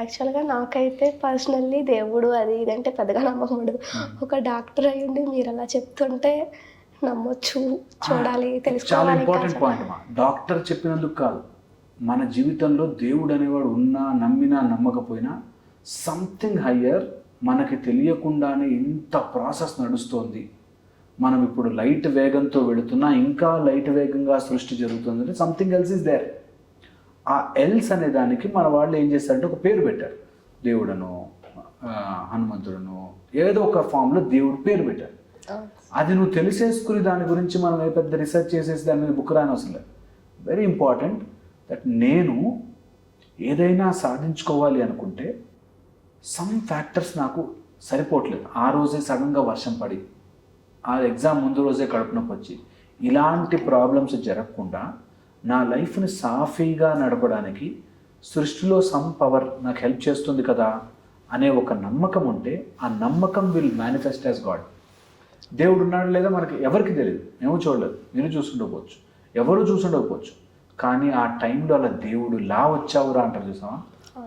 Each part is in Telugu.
యాక్చువల్‌గా నాకైతే పర్సనల్లీ దేవుడు అది ఇది అంటే పెద్దగా నమ్మకం ఉండదు. ఒక డాక్టర్ అయ్యుండి మీరలా చెప్తుంటే నమ్మొచ్చు, చూడాలి, చాలా తెలుసుకోవాలి ఇంకా ఇంపార్టెంట్ పాయింట్ అమ్మా. డాక్టర్ చెప్పినందుకు కాదు, మన జీవితంలో దేవుడు అనేవాడు ఉన్నా నమ్మినా నమ్మకపోయినా సంథింగ్ హయ్యర్ మనకి తెలియకుండానే ఇంత ప్రాసెస్ నడుస్తోంది. మనం ఇప్పుడు లైట్ వేగంతో వెళుతున్నా ఇంకా లైట్ వేగంగా సృష్టి జరుగుతుంది అంటే సంథింగ్ ఎల్స్ ఇస్ దేర్. ఆ ఎల్స్ అనే దానికి మన వాళ్ళు ఏం చేస్తారంటే ఒక పేరు పెట్టారు. దేవుడనో హనుమంతుడనో ఏదో ఒక ఫామ్లో దేవుడు పేరు పెట్టారు. అది నువ్వు తెలిసేసుకుని దాని గురించి మనం ఏ పెద్ద రీసెర్చ్ చేసేసి దాని మీద బుక్ రాని అవసరం లేదు. వెరీ ఇంపార్టెంట్ దట్ నేను ఏదైనా సాధించుకోవాలి అనుకుంటే సమ్ ఫ్యాక్టర్స్ నాకు సరిపోవట్లేదు. ఆ రోజే సడన్గా వర్షం పడి, ఆ ఎగ్జామ్ ముందు రోజే కడుపు నొప్పి వచ్చి, ఇలాంటి ప్రాబ్లమ్స్ జరగకుండా నా లైఫ్ని సాఫీగా నడపడానికి సృష్టిలో సమ్ పవర్ నాకు హెల్ప్ చేస్తుంది కదా అనే ఒక నమ్మకం ఉంటే ఆ నమ్మకం విల్ మేనిఫెస్ట్ యాజ్ గాడ్. దేవుడు ఉన్నాడు లేదా మనకి ఎవరికి తెలియదు, మేము చూడలేదు, మీరు చూసుకుండకపోవచ్చు, ఎవరు చూసుండకపోవచ్చు. కానీ ఆ టైంలో అలా దేవుడు లా వచ్చావురా అంటారు చూసావా,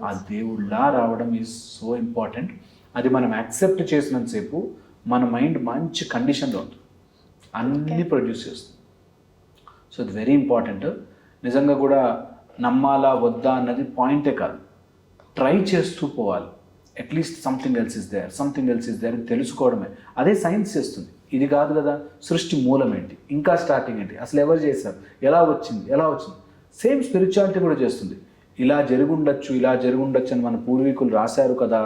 ఆ దేవుడు లా రావడం ఈజ్ సో ఇంపార్టెంట్. అది మనం యాక్సెప్ట్ చేసినంతసేపు మన మైండ్ మంచి కండిషన్లో ఉంటుంది, అన్నీ ప్రొడ్యూస్ చేస్తుంది. సో ఇది వెరీ ఇంపార్టెంట్. నిజంగా కూడా నమ్మాలా వద్దా అన్నది పాయింటే కాదు, ట్రై చేస్తూ పోవాలి. At least something else is there, something else is there అని తెలుసుకోవడమే. అదే సైన్స్ చేస్తుంది. ఇది కాదు కదా సృష్టి మూలం ఏంటి, ఇంకా స్టార్టింగ్ ఏంటి, అసలు ఎవరు చేశారు, ఎలా వచ్చింది. సేమ్ స్పిరిచువాలిటీ కూడా చేస్తుంది. ఇలా జరుగుండొచ్చు, ఇలా జరుగుండొచ్చు అని మన పూర్వీకులు రాశారు కదా,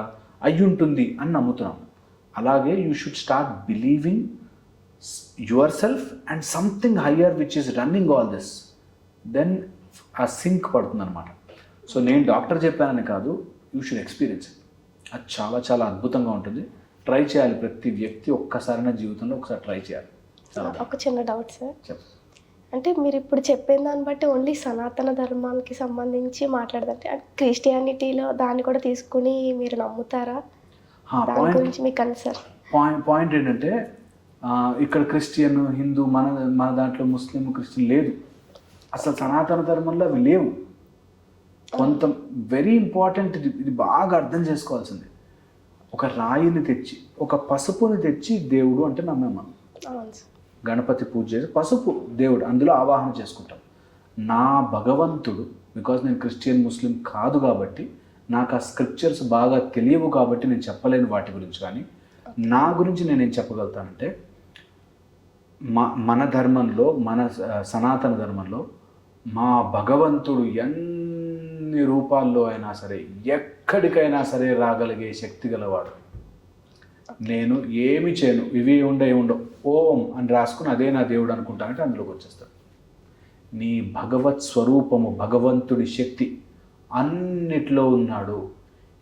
అయ్యుంటుంది అని నమ్ముతున్నాం. అలాగే you should start believing yourself and something higher which is running all this. Then ఆ సింక్ పడుతుంది అనమాట. సో నేను డాక్టర్ చెప్పానని కాదు, యూ షుడ్ ఎక్స్పీరియన్స్. అది చాలా చాలా అద్భుతంగా ఉంటుంది. ట్రై చేయాలి ప్రతి వ్యక్తి, ఒక్కసారైనా జీవితంలో ఒకసారి ట్రై చేయాలి. ఒక చిన్న డౌట్ సార్, చెప్పు. అంటే మీరు ఇప్పుడు చెప్పిన దాన్ని బట్టి ఓన్లీ సనాతన ధర్మానికి సంబంధించి మాట్లాడదంటే క్రిస్టియానిటీలో దాన్ని కూడా తీసుకుని మీరు నమ్ముతారా? దాని గురించి మీ కన్సర్న్ పాయింట్ ఏంటంటే ఇక్కడ క్రిస్టియన్, హిందూ, మన దాంట్లో ముస్లిం, క్రిస్టియన్ లేదు. అసలు సనాతన ధర్మంలో అవి లేవు. కొంత వెరీ ఇంపార్టెంట్, ఇది బాగా అర్థం చేసుకోవాల్సింది. ఒక రాయిని తెచ్చి, ఒక పసుపుని తెచ్చి దేవుడు అంటే నమ్మేమా, గణపతి పూజ చేసి పసుపు దేవుడు అందులో ఆవాహన చేసుకుంటాం. నా భగవంతుడు, బికాజ్ నేను క్రిస్టియన్ ముస్లిం కాదు కాబట్టి నాకు ఆ స్క్రిప్చర్స్ బాగా తెలియవు కాబట్టి నేను చెప్పలేను వాటి గురించి. కానీ నా గురించి నేనేం చెప్పగలుగుతానంటే మన ధర్మంలో, మన సనాతన ధర్మంలో మా భగవంతుడు ఎన్ని రూపాల్లో అయినా సరే, ఎక్కడికైనా సరే రాగలిగే శక్తి గలవాడు. నేను ఏమి చేయను, ఇవి ఉండవు, ఓం అని రాసుకుని అదే నా దేవుడు అనుకుంటానంటే అందులోకి వచ్చేస్తాడు. నీ భగవత్ స్వరూపము, భగవంతుడి శక్తి అన్నిట్లో ఉన్నాడు.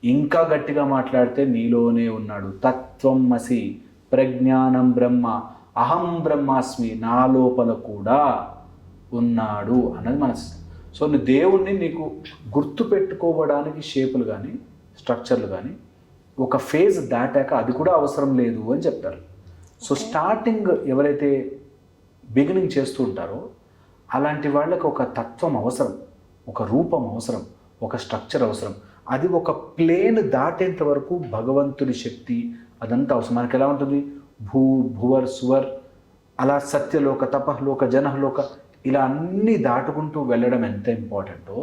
ఇంకా గట్టిగా మాట్లాడితే నీలోనే ఉన్నాడు. తత్వం అసి, ప్రజ్ఞానం బ్రహ్మ, అహం బ్రహ్మాస్మి, నా లోపల కూడా ఉన్నాడు అన్నది మన. సో నీ దేవుణ్ణి నీకు గుర్తు పెట్టుకోవడానికి షేపులు కానీ స్ట్రక్చర్లు కానీ ఒక ఫేజ్ దాటాక అది కూడా అవసరం లేదు అని చెప్తారు. సో స్టార్టింగ్ ఎవరైతే బిగినింగ్ చేస్తూ ఉంటారో అలాంటి వాళ్ళకి ఒక తత్వం అవసరం, ఒక రూపం అవసరం, ఒక స్ట్రక్చర్ అవసరం. అది ఒక ప్లేన్ దాటేంత వరకు భగవంతుడి శక్తి అదంతా అవసరం. మనకి ఎలా ఉంటుంది, భువర్ సువర్, అలా సత్యలోక, తపహలోక, జనహలోక, ఇలా అన్నీ దాటుకుంటూ వెళ్ళడం ఎంత ఇంపార్టెంటో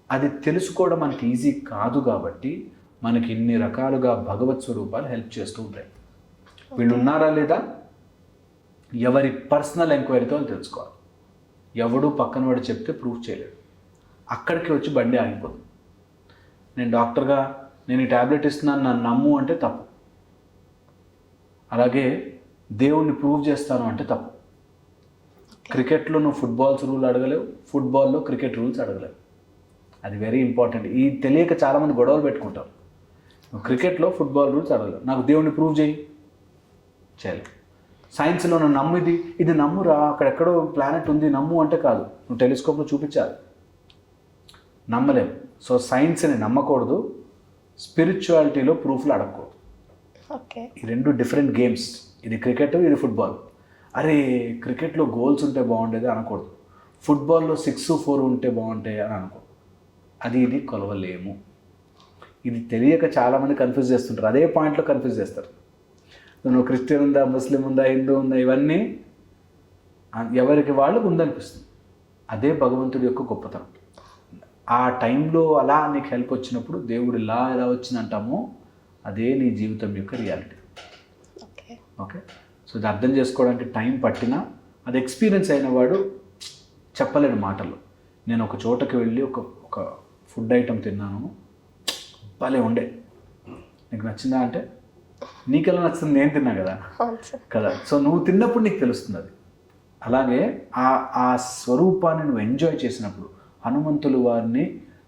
అది తెలుసుకోవడం మనకి ఈజీ కాదు. కాబట్టి మనకి ఇన్ని రకాలుగా భగవత్ స్వరూపాలు హెల్ప్ చేస్తూ ఉంటాయి. వీళ్ళు ఉన్నారా లేదా ఎవరి పర్సనల్ ఎంక్వైరీతో తెలుసుకోవాలి. ఎవడు పక్కన వాడు చెప్తే ప్రూఫ్ చేయలేడు. అక్కడికి వచ్చి బండి ఆగిపోదు. నేను డాక్టర్గా నేను ఈ ట్యాబ్లెట్ ఇస్తున్నాను నన్ను నమ్ము అంటే తప్పు. అలాగే దేవుణ్ణి ప్రూవ్ చేస్తాను అంటే తప్పు. క్రికెట్లో నువ్వు ఫుట్బాల్స్ రూల్ అడగలేవు, ఫుట్బాల్లో క్రికెట్ రూల్స్ అడగలేవు. అది వెరీ ఇంపార్టెంట్. ఈ తెలియక చాలామంది గొడవలు పెట్టుకుంటారు. నువ్వు క్రికెట్లో ఫుట్బాల్ రూల్స్ అడగలేవు, నాకు దేవుణ్ణి ప్రూవ్ చేయాలి. సైన్స్లో నువ్వు నమ్ము, ఇది నమ్మురా, అక్కడెక్కడో ప్లానెట్ ఉంది నమ్ము అంటే కాదు, నువ్వు టెలిస్కోప్లో చూపించాలి. నమ్మలేము. సో సైన్స్ని నమ్మకూడదు, స్పిరిచువాలిటీలో ప్రూఫ్లు అడగకూడదు. ఈ రెండు డిఫరెంట్ గేమ్స్. ఇది క్రికెట్, ఇది ఫుట్బాల్. అరే క్రికెట్లో గోల్స్ ఉంటే బాగుండేది అనకూడదు, ఫుట్బాల్లో 6, 4 ఉంటే బాగుంటాయి అని అనుకో. ఇది కొలవలేము. ఇది తెలియక చాలామంది కన్ఫ్యూజ్ చేస్తుంటారు, అదే పాయింట్లో కన్ఫ్యూజ్ చేస్తారు. నువ్వు క్రిస్టియన్ ఉందా, ముస్లిం ఉందా, హిందూ ఉందా, ఇవన్నీ ఎవరికి వాళ్ళకు ఉందనిపిస్తుంది. అదే భగవంతుడి యొక్క గొప్పతనం. ఆ టైంలో అలా నీకు హెల్ప్ వచ్చినప్పుడు దేవుడు ఎలా వచ్చిందంటామో అదే నీ జీవితం యొక్క రియాలిటీ. ఓకే, సో ఇది అర్థం చేసుకోవడానికి టైం పట్టినా అది ఎక్స్పీరియన్స్ అయిన వాడు చెప్పలేని మాటలు. నేను ఒక చోటకి వెళ్ళి ఒక ఫుడ్ ఐటెం తిన్నాను, భలే ఉండే, నీకు నచ్చిందా అంటే నీకెలా నచ్చింది, నేను తిన్నా కదా. సో నువ్వు తిన్నప్పుడు నీకు తెలుస్తుంది అది. అలాగే ఆ స్వరూపాన్ని నువ్వు ఎంజాయ్ చేసినప్పుడు, హనుమంతులు వారిని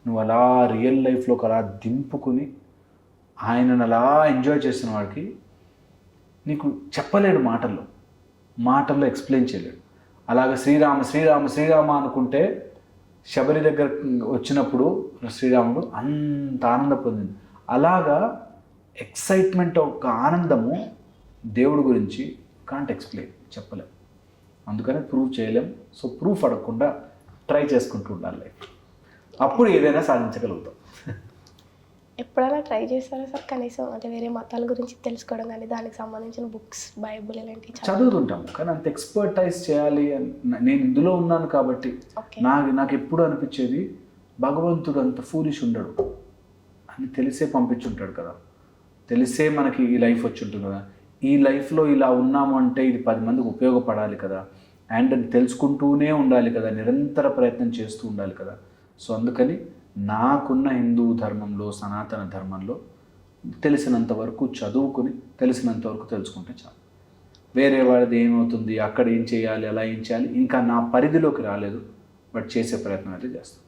నువ్వు అలా రియల్ లైఫ్లోకి అలా దింపుకుని ఆయనను అలా ఎంజాయ్ చేసిన వాడికి నీకు చెప్పలేడు, మాటల్లో ఎక్స్ప్లెయిన్ చేయలేడు. అలాగే శ్రీరామ శ్రీరామ శ్రీరామ అనుకుంటే శబరి దగ్గర వచ్చినప్పుడు శ్రీరాముడు అంత ఆనందం పొందింది. అలాగా ఎక్సైట్మెంట్, ఒక ఆనందము దేవుడి గురించి కాంట్ ఎక్స్ప్లెయిన్, చెప్పలేం. అందుకని ప్రూవ్ చేయలేం. సో ప్రూఫ్ అడగకుండా ట్రై చేసుకుంటూ ఉండాలి లైఫ్, అప్పుడు ఏదైనా సాధించగలుగుతాం. ఎప్పుడైనా ట్రై చేస్తారా సార్ కనీసం, అంటే వేరే మతాల గురించి తెలుసుకోవడం కానీ దానికి సంబంధించిన బుక్స్, బైబుల్ ఇలాంటివి చదువుతుంటాం, కానీ అంత ఎక్స్పర్టైజ్ చేయాలి అని నేను ఇందులో ఉన్నాను కాబట్టి నాకు ఎప్పుడు అనిపించేది భగవంతుడు అంత ఫూలిష్ ఉండడు అని తెలిసే పంపించుంటాడు కదా, తెలిసే మనకి ఈ లైఫ్ వచ్చి ఉంటుంది కదా, ఈ లైఫ్లో ఇలా ఉన్నాము అంటే ఇది 10 మందికి ఉపయోగపడాలి కదా, అండ్ అది తెలుసుకుంటూనే ఉండాలి కదా, నిరంతర ప్రయత్నం చేస్తూ ఉండాలి కదా. సో అందుకని నాకున్న హిందూ ధర్మంలో, సనాతన ధర్మంలో తెలిసినంత వరకు చదువుకుని తెలిసినంత వరకు తెలుసుకుంటే చాలు. వేరే వాడిది ఏమవుతుంది, అక్కడ ఏం చేయాలి, అలా ఏం చేయాలి, ఇంకా నా పరిధిలోకి రాలేదు, బట్ చేసే ప్రయత్నం అయితే చేస్తాను.